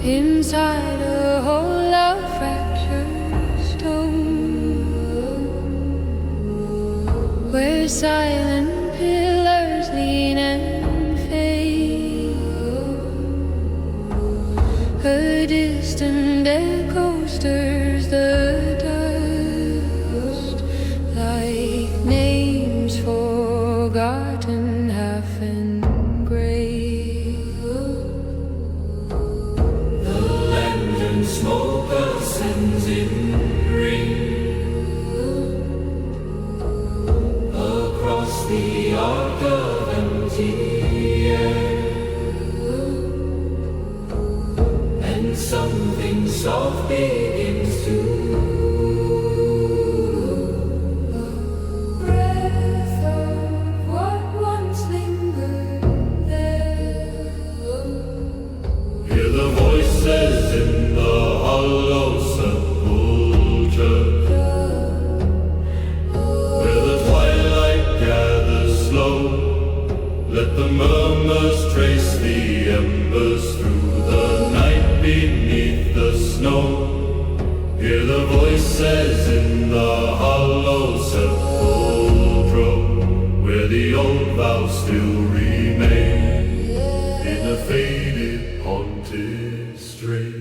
inside a hole of fractured stone, where silent pillars lean and fade. A distant echo stirs the dust, like names forgotten, half engraved. The lantern smoke ascends in ring across the arc of empty air, and something soft begins to breath of what once lingered there. hear the voices in the hollow sepulchre, where the twilight gathers slow. Let the murmurs trace the embers through the night beneath the snow. Hear the voices in the hollow sepulchre, where the old vows still remain in a faded, haunted strain.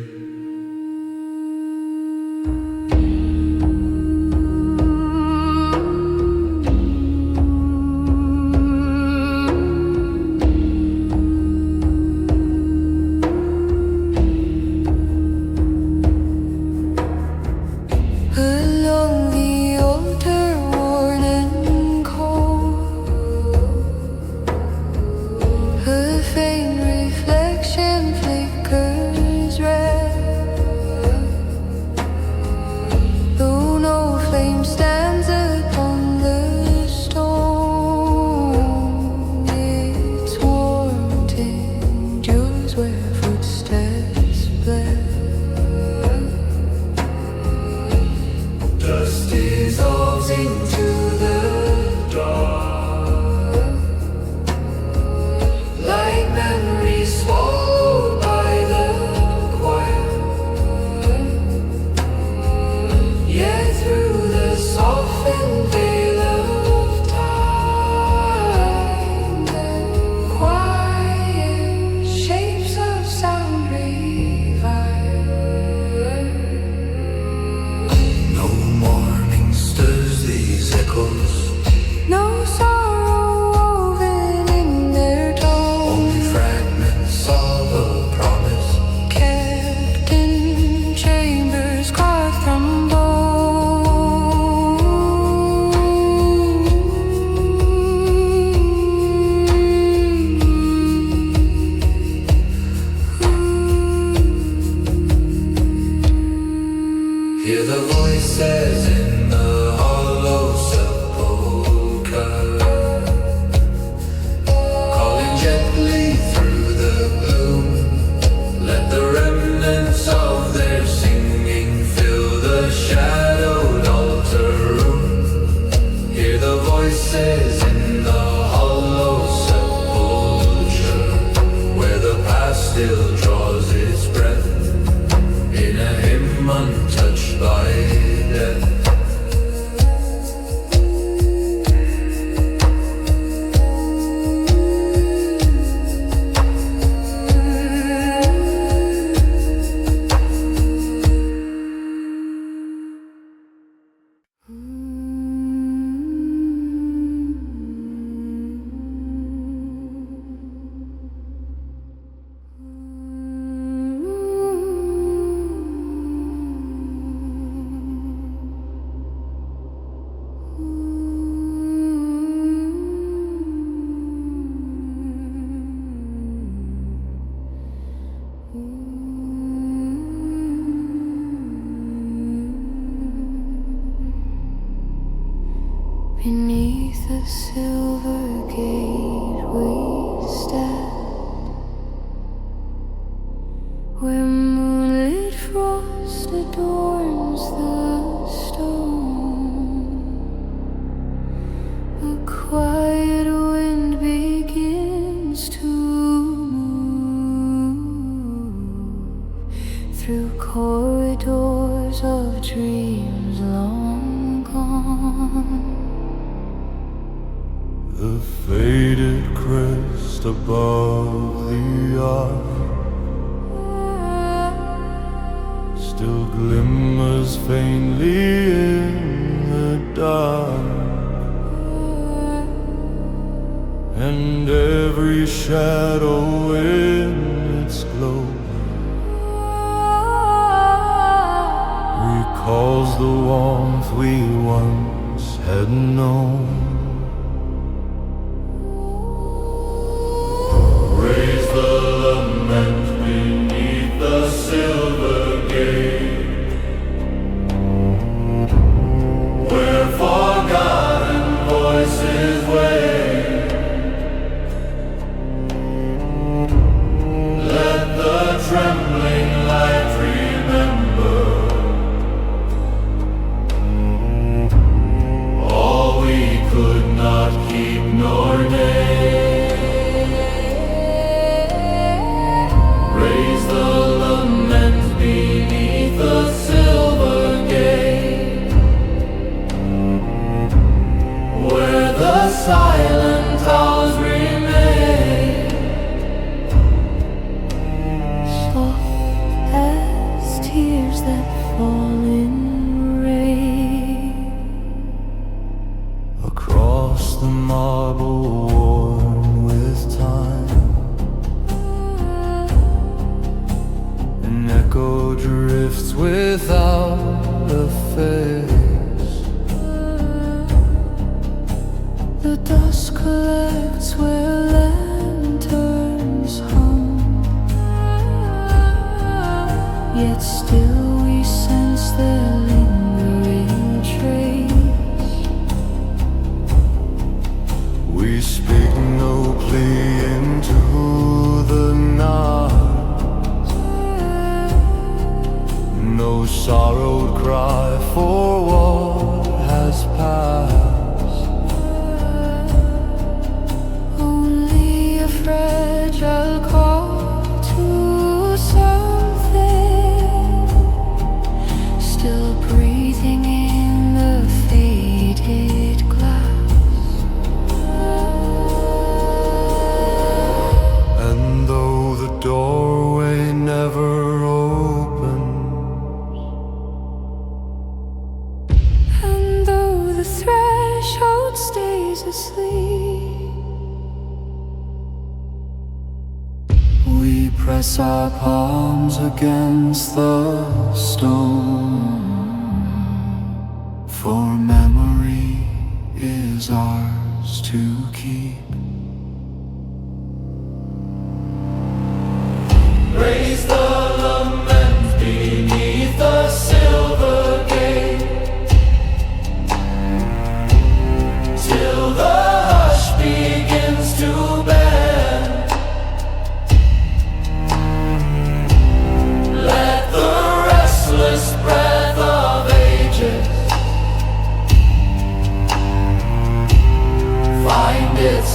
Along the altar, worn and cold, a faint reflection flickers red. Though no flame stands upon the stone, its warmth endures where footsteps bled. Dust dissolves into the dark, Like memories swallowed by the quiet. Yet through the softened veil of time, the quiet shapes of sound revive. no mourning stirs these echoes. No sorrow woven in their tone, Only fragments of a promise, kept in chambers carved from bone. hear the voices in the hollow sepulchre, calling gently through the gloom. Let the remnants of their singing fill the shadowed altar room. Hear the voices in the hollow sepulchre, where the past still draws its breath in a hymn untouched by death. Beneath the silver gate we stand, where moonlit frost adorns the stone. A quiet wind begins to move corridors of dreams long gone. The faded crest above the arch still glimmers faintly in the dark, and every shadow in its glow recalls the warmth we once had known. Raise the lament beneath the silver gate, where forgotten voices wait. Let the trembling light remember all we could not keep nor name. Raise the lament beneath the silver gate, where the silent hours remain. Soft as tears that fall in rain, across the marble worn with time, an echo drifts without a face. the dust collects where lanterns hung, yet still we sense their lingering trace. We speak no plea into the night, no sorrowed cry for what has passed. Only a fragile call to something still breathing in the faded glass. And though the doorway never opens, And though the threshold stays asleep, we press our palms against the stone, for memory is ours to keep. Raise the lament beneath the silver gate, till the hush begins to bend. Let the restless breath of ages find its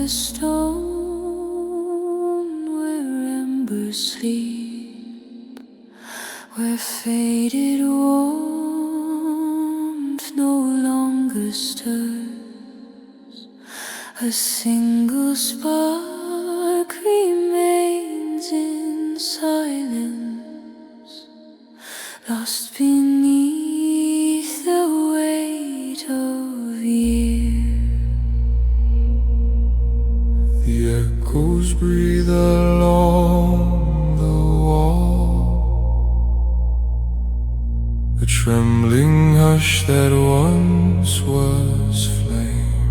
the stone where embers sleep, where faded warmth no longer stirs. A single spark remains in silence, lost beneath the weight of years. The echoes breathe along the wall, a trembling hush that once was flame.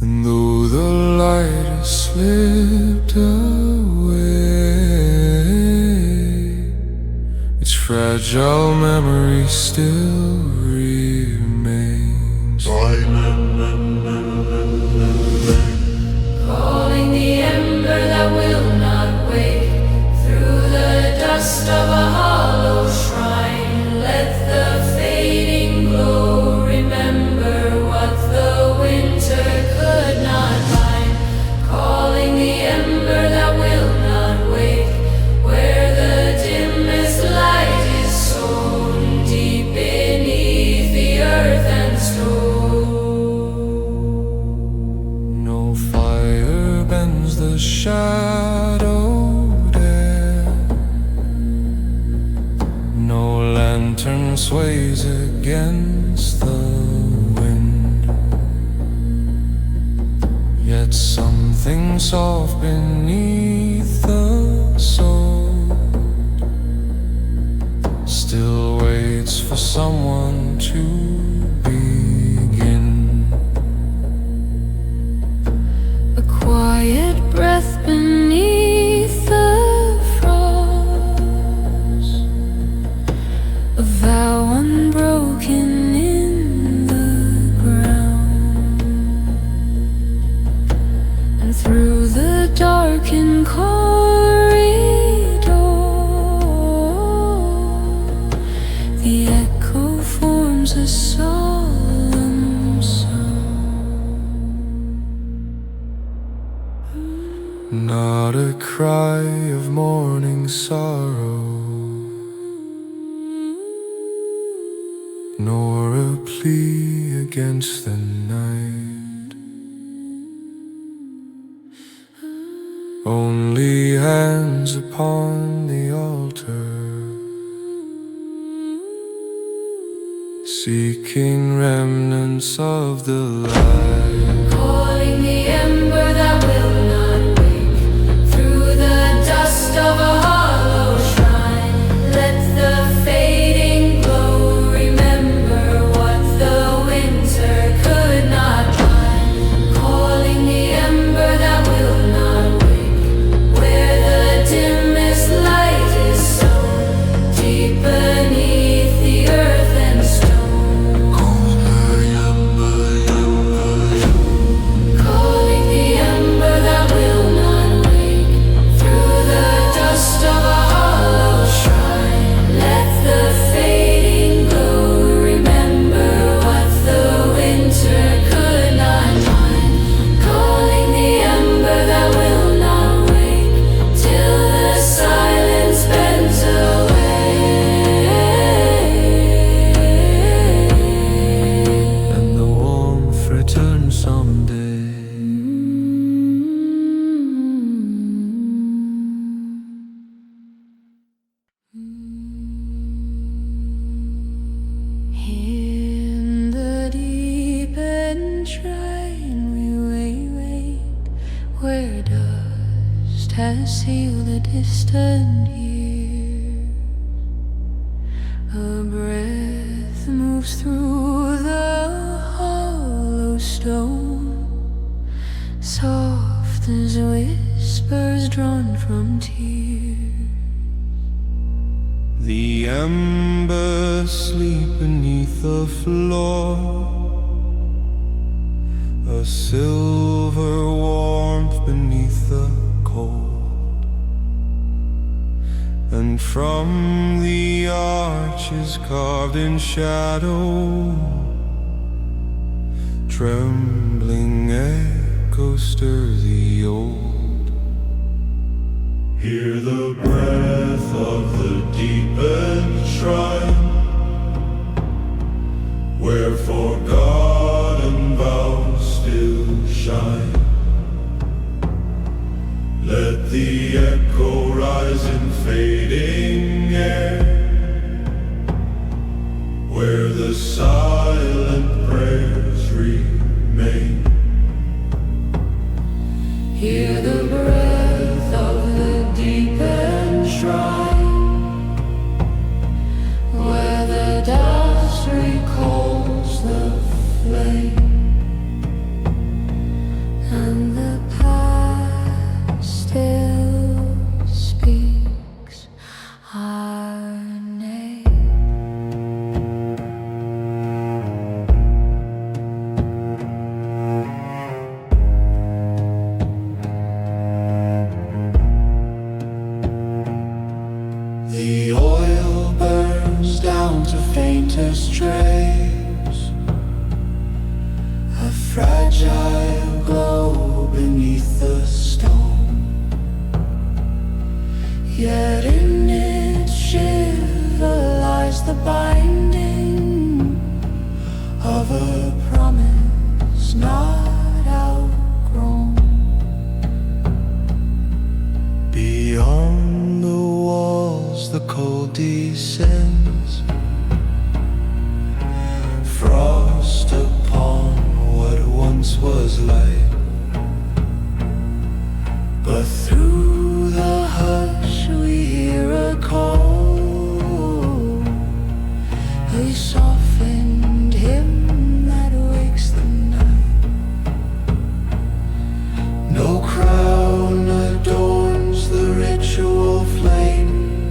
And though the light has slipped away, its fragile memory still remains. Calling the ember that will not wake through the dust of a hollow shrine. Let the fading glow remember what the winter could not bind. Calling the ember that will not wake, where the dimmest light is sown deep beneath the earth and stone. No fire bends the shadowed air, no lantern sways against the wind. Yet something soft beneath the sword still waits for someone to begin. A quiet breath beneath the frost, a vow unbroken in the ground. And through the darkened corridor, the echo forms a solemn sound. Not a cry of mourning sorrow, nor a plea against the night. Only hands upon the altar, seeking remnants of the light. Calling the ember that will not wake through the dust of a hollow shrine. Let the fading glow remember what the winter could not bind. Calling the ember that will not wake, where the dimmest light is sown deep beneath the earth and stone. Calling the ember that will not wake through the dust of a hollow shrine. Let the fading glow remember what the winter could not bind. Calling the ember that will not wake till the silence bends away, And the warmth returns someday. In the deep and shrine we wait, where dust has sealed a distant year. A breath moves through the hollow stone, soft as whispers drawn from tears. The embers sleep beneath the floor, a silver warmth beneath the cold. And from the arches carved in shadow, Trembling echoes stir the old. Hear the breath of the deepened shrine, where forgotten vows still shine. Let the echo rise in fading air, where the silent prayers remain. Hear the breath of the deepened shrine, where the dust recalls the flame, and the past still speaks our name. The oil burns down to faintest trace, a fragile glow beneath the stone. Yet in its shiver lies the binding of a promise not outgrown. Beyond the walls the cold descends, frost upon what once was light. But through the hush we hear a call, a softened hymn that wakes the night. No crown adorns the ritual flame,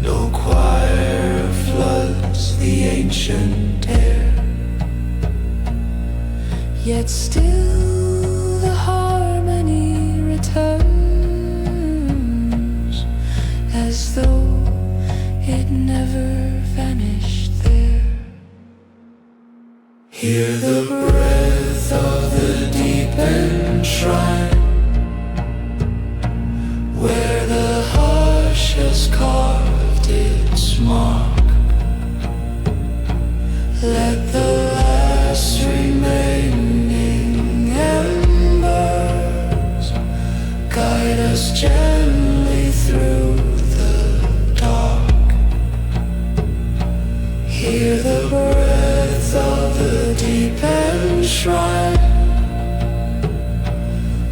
no choir floods the ancient air. Yet still the harmony returns, as though it never vanished there. Hear the breath of the deepened shrine, where the hush has carved its mark. Let the last remaining embers guide us gently through the dark. Hear the breath of the deepened shrine,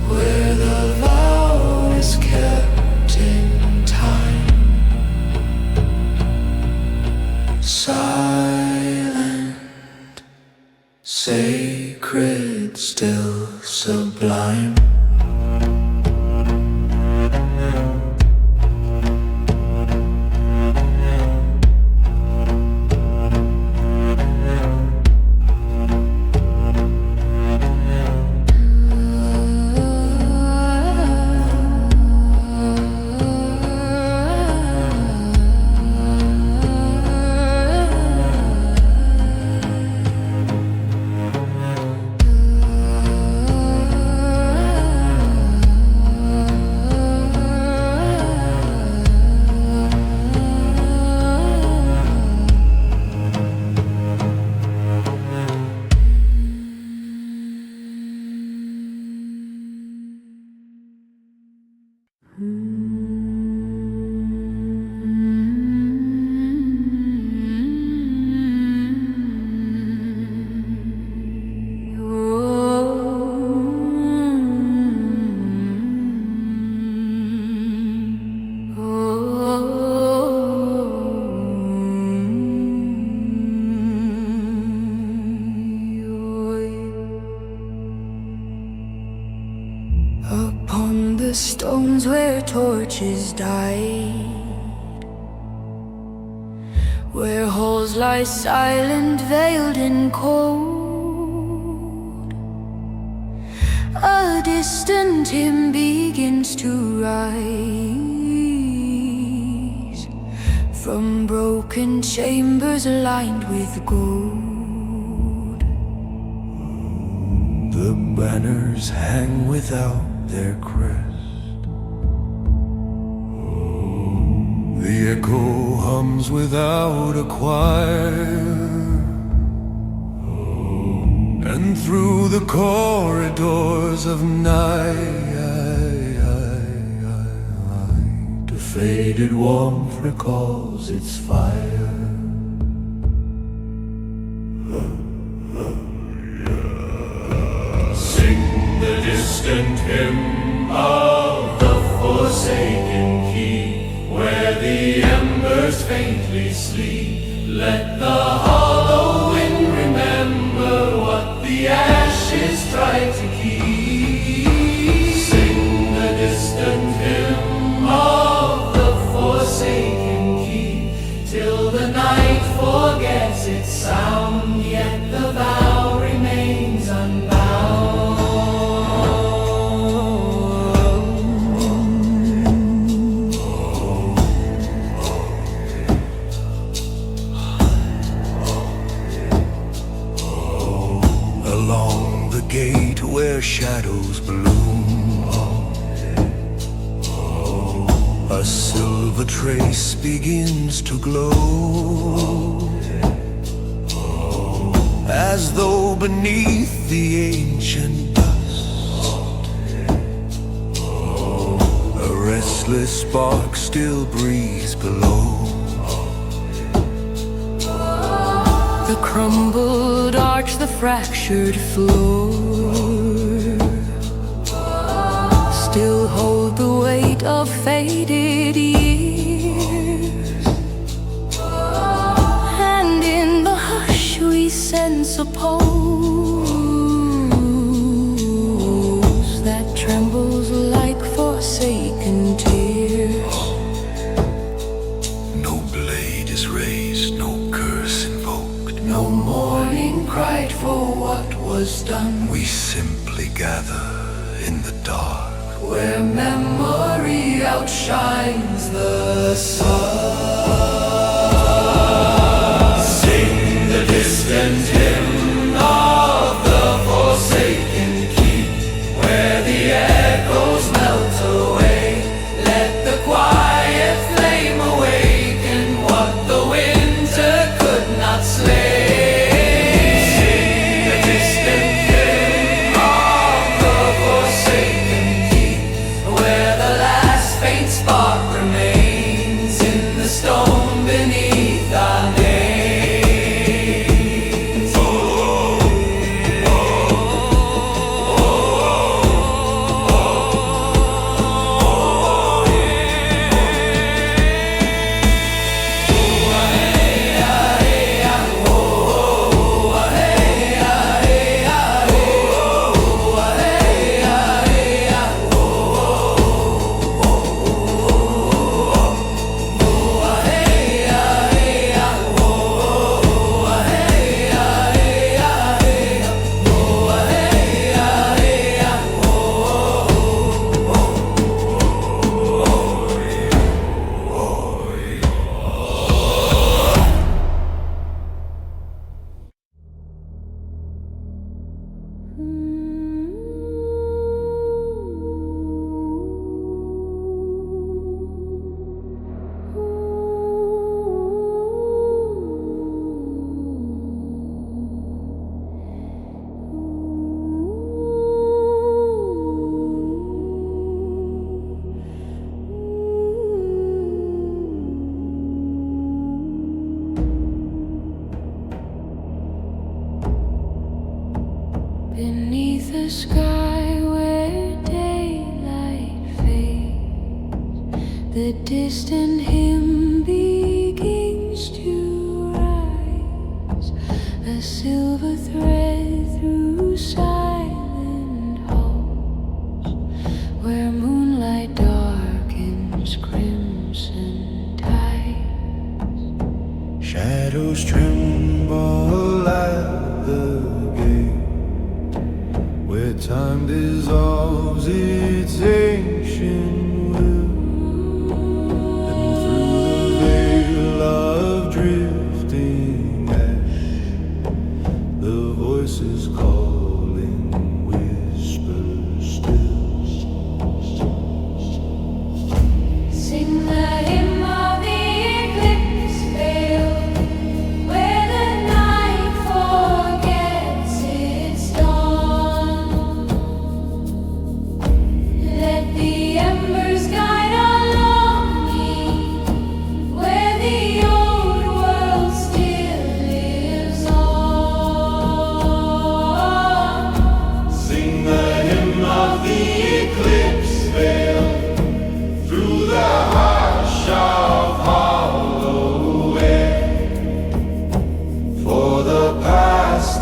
where the vow is kept in time. Silent, sacred, still sublime. Upon the stones where torches died, where halls lie silent, veiled in cold, a distant hymn begins to rise from broken chambers lined with gold. Banners hang without their crest. The echo hums without a choir, and through the corridors of night, the faded warmth recalls its fire. The distant hymn of the forsaken keep, where the embers faintly sleep. Let the hollow wind remember what the ashes tried to keep. Sing the distant hymn of the forsaken keep, till the night forgets its sound, yet the vow remains unbound. Along the gate where shadows bloom, a silver trace begins to glow, as though beneath the ancient dust a restless spark still breathes below. The crumbled arch, the fractured floor, still hold the weight of faded years. And in the hush we sense a pulse that trembles like forsaken tears. No blade is raised, no curse invoked, no mourning cried for what was done. We simply gather in the dark, where memory outshines the sun. Sing the distant hymn of the forsaken keep, where the echoes melt away. Let the quiet flame awaken what the winter could not slay. Spark remains in the stone beneath our names. Oh, oh, oh, oh, beneath the sky where daylight fades, the distant hymn begins to rise, a silver thread through silent halls, where moonlight darkens crimson tides. Shadows tremble at the gate, where time dissolves its ancient will, and through the veil of drifting ash, the voices calling with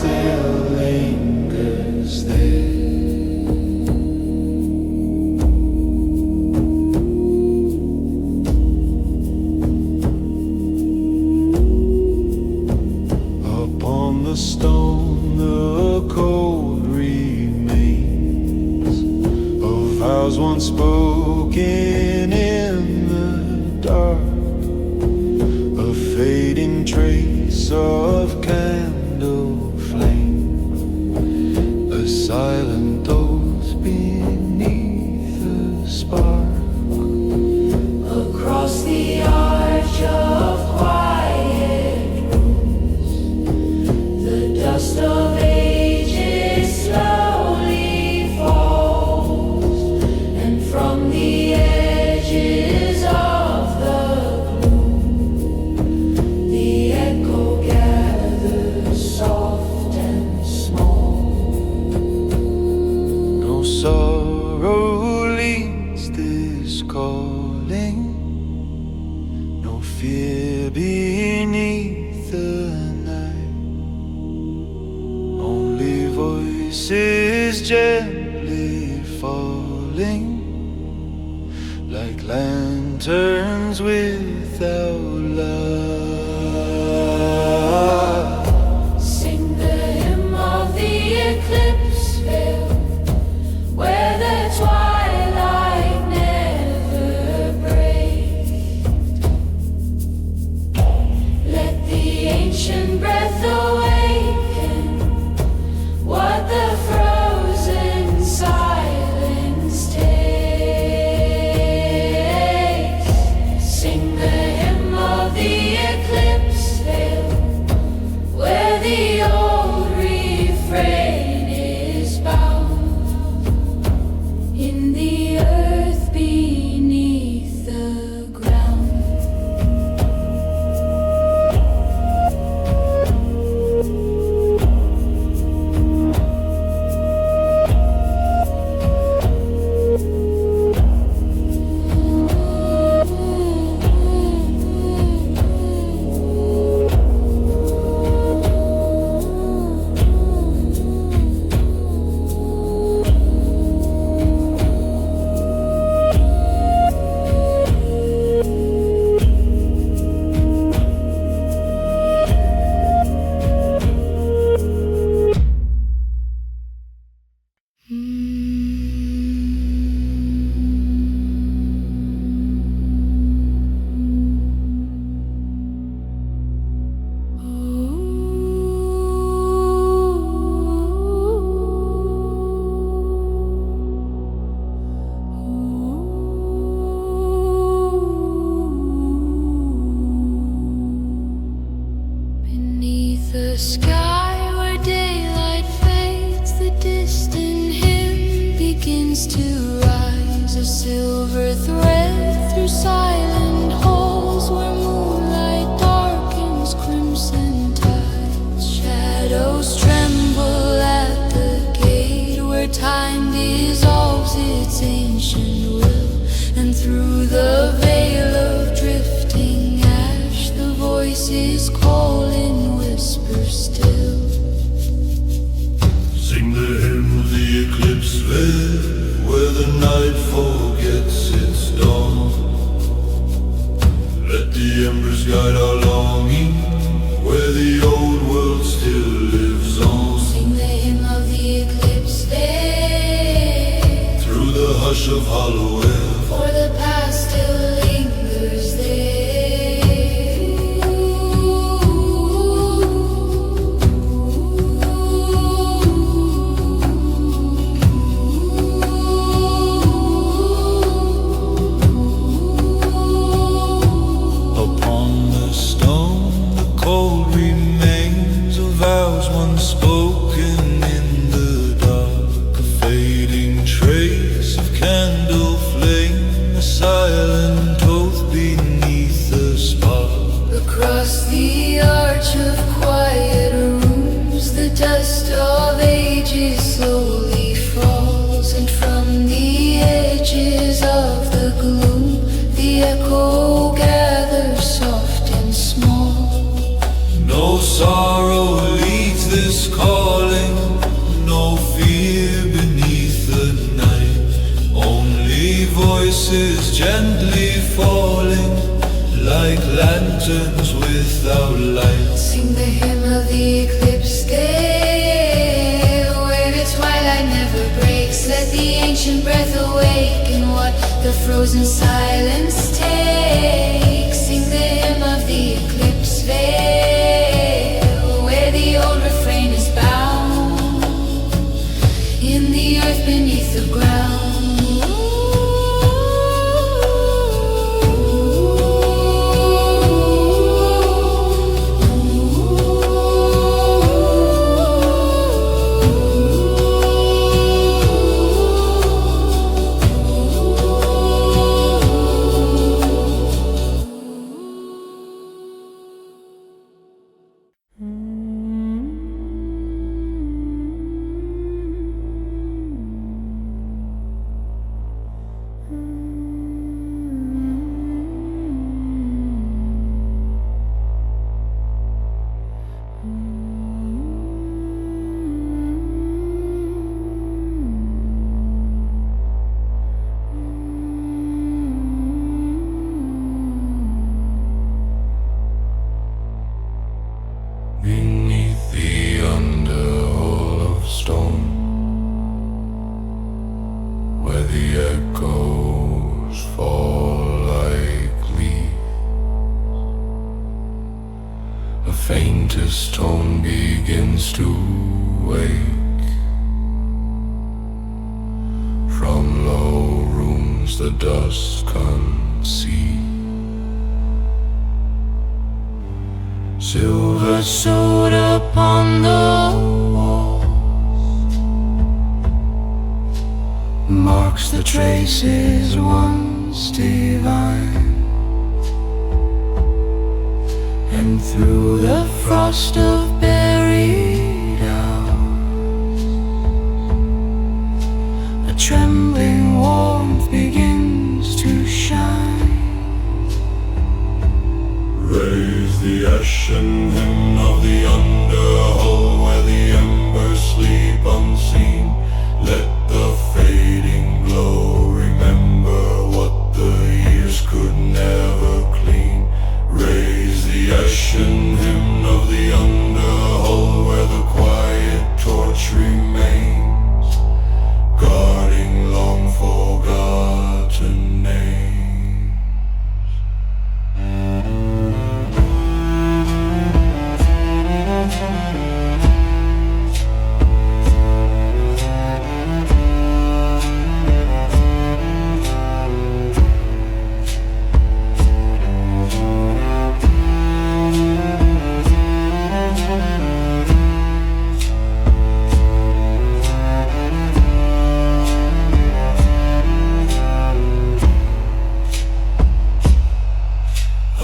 still lingers there. Upon the stone the cold remains of vows once spoken in the dark, a fading trace of candle flame, a silent oath beneath the spark. Across the arch of quiet rooms, the dust of ages slowly falls, and from the edges of the gloom, the echo gathers soft and small. No sorrow leads this calling, no fear beneath the night, only voices gently falling like lanterns without light. Sing the hymn of the eclipse veil, where the twilight never breaks. Let the ancient breath awaken what the frozen silence takes. Sing the hymn of the eclipse veil, where the old refrain is bound in the earth beneath the ground. Beneath the sky where daylight fades, the distant hymn begins to rise, a silver thread through silent halls where moonlight darkens crimson tides. Shadows tremble at the gate where time dissolves its ancient will, and through the veil of drifting ash the voices call in whispers still. Sing the hymn of the eclipse veil, where the night forgets its dawn. Let the embers guide our longing, where the old world still lives on. Sing the hymn of the eclipse veil, Through the hush of hollow air, for the past still lingers there. upon the stone the cold remains of vows once spoken in the dark, a fading trace of candle flame, a silent oath beneath the spark. Across the arch of quiet rooms, the dust of ages slowly falls, and from the edges of the gloom, the echo gathers soft and small. No sorrow leads this is calling, no fear beneath the night, only voices gently falling, like lanterns without light. Sing the hymn of the eclipse day, where the twilight never breaks. Let the ancient breath awaken what the frozen silence takes. Sing the hymn of the eclipse veil, where the old refrain is bound in the earth beneath the ground. Beneath the underhall of stone, where the echoes fall like leaves, a faintest tone begins to wake. From low rooms the dust conceives, silver sword upon the walls marks the traces once divine, and through the frost of buried hours a trembling warmth begins to shine. Raise the ashen hymn of the underhull, where the embers sleep unseen. Let the fading glow remember what the years could never clean. Raise the ashen hymn of the underhull, where the quiet torch remains, guarding long forgotten names.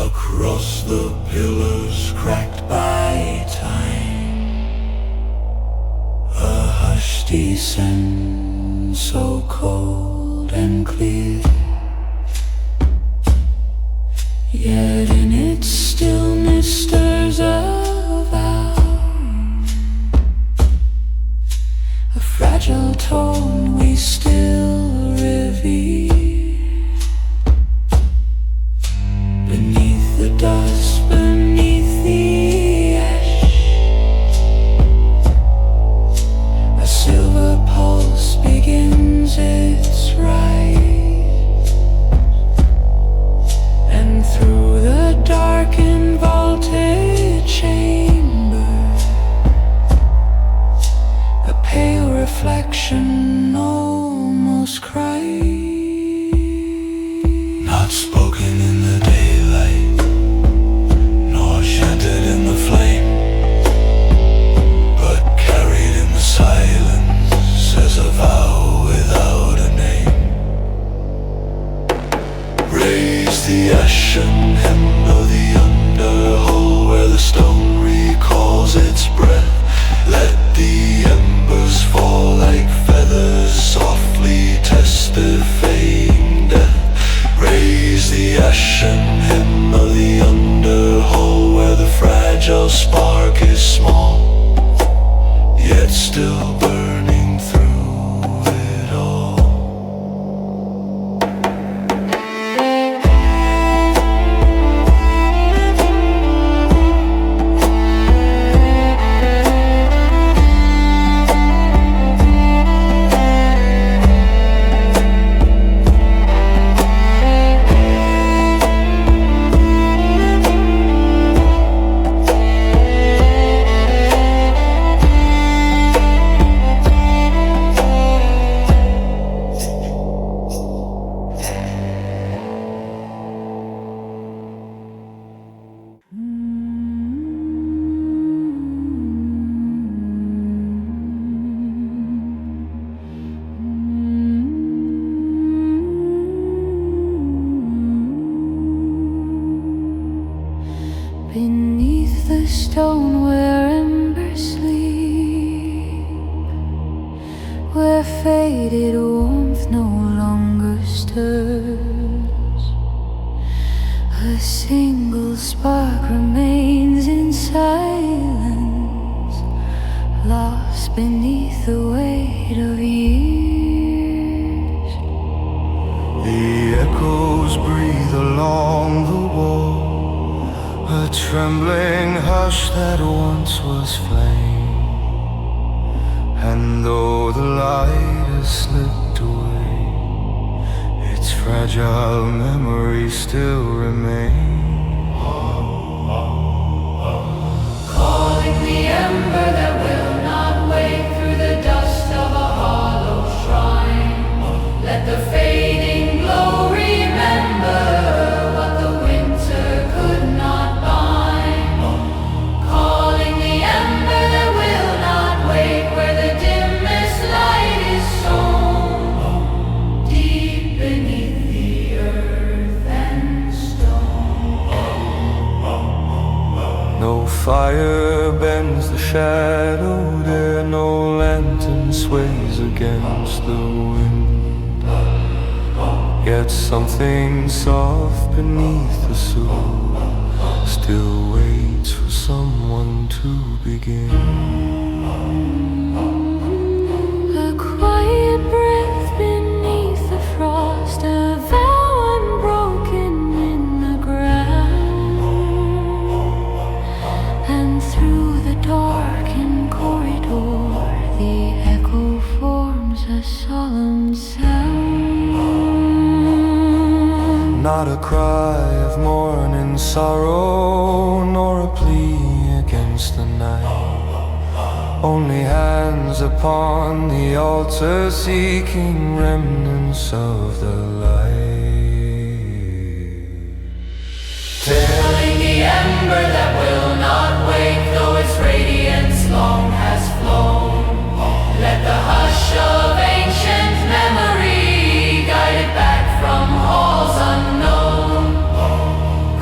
Across the pillars cracked by time, a hush descends so cold and clear, yet in its stillness stirs a vow, a fragile tone we still revere. Beneath the dust, beneath the ash, a silver pulse begins its rise, and through the darkened vaulted chamber a pale reflection almost cries. Not spoken in the daylight, nor chanted in the flame, but carried in the silence as a vow without a name. Raise the ashen hymn of the underhull, where the stone recalls its breath. Let the embers fall like feathers, softly testify. still burning through it all. Beneath the stone where embers sleep, where faded warmth no longer stirs, a single spark remains in silence, lost beneath the weight of years. The echoes breathe along the wall, a trembling hush that once was flame. And though the light has slipped away, its fragile memories still remain. Calling the ember that will not wake through the dust of a hollow shrine. Let the fading glow remember what the winter could not bind. Calling the ember that will not wake where the dimmest light is sown, deep beneath the earth and stone. No fire bends the shadow there, no lantern sways against the wind. Yet something soft beneath the soul still waits for someone to begin. A quiet breath beneath the frost, a vow unbroken in the ground. And through the darkened corridor, the echo forms a solemn sound. Not a cry of mourning sorrow, nor a plea against the night. Only hands upon the altar seeking remnants of the light. Telling the ember that will not wake, though its radiance long has flown. Let the hush of ancient memory guide it back from halls unknown.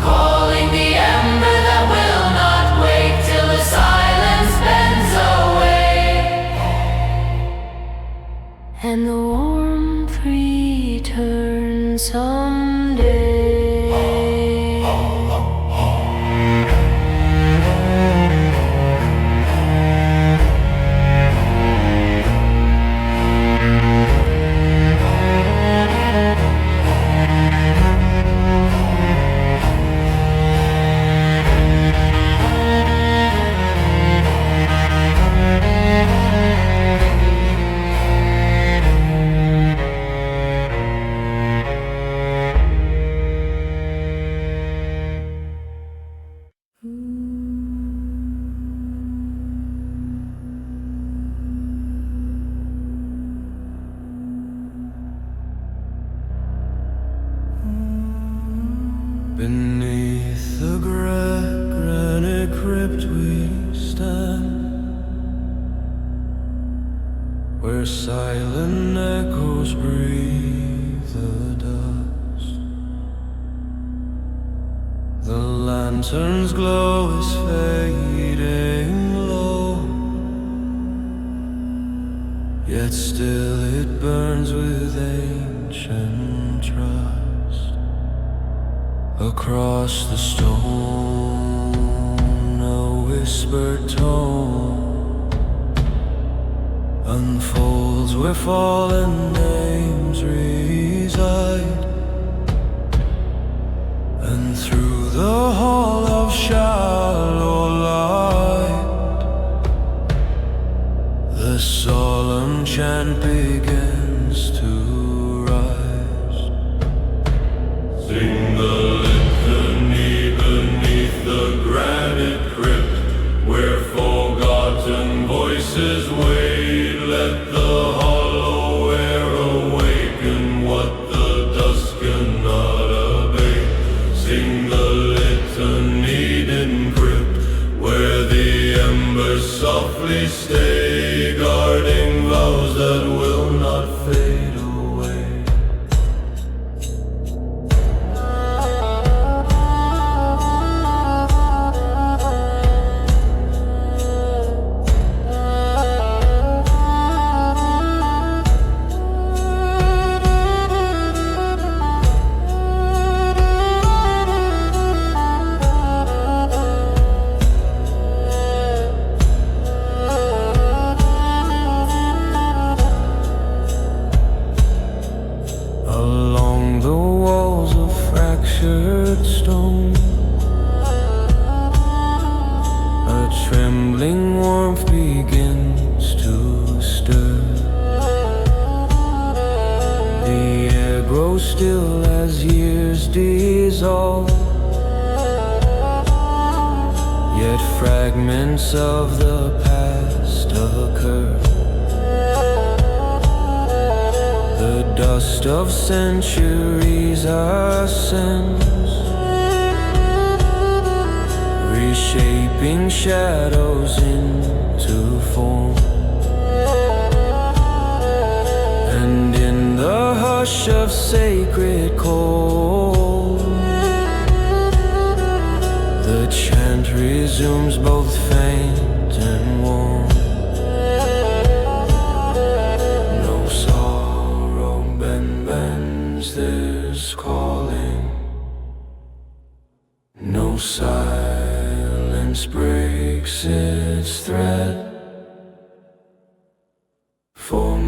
Calling the ember that will not wake till the silence bends away, and the warmth returns someday. Beneath the granite crypt we stand, where silent echoes breathe the dust. The lantern's glow is fading low, yet still it burns with ancient trust. Across the stone, a whispered tone unfolds where fallen names reside, and through the hall of shallow light, the solemn chant begins to rise. Sing the litany beneath the granite crypt, where forgotten voices wait. Let the hollow air awaken what the dust cannot abate. Sing the litany in crypt, where the embers softly stay, guarding vows that will not fade away. Along the walls of fractured stone, a trembling warmth begins to stir. The air grows still as years dissolve, yet fragments of the past occur. The dust of centuries ascends, reshaping shadows into form. And in the hush of sacred cold, the chant resumes, both faint and warm. This calling, no silence breaks its thread. For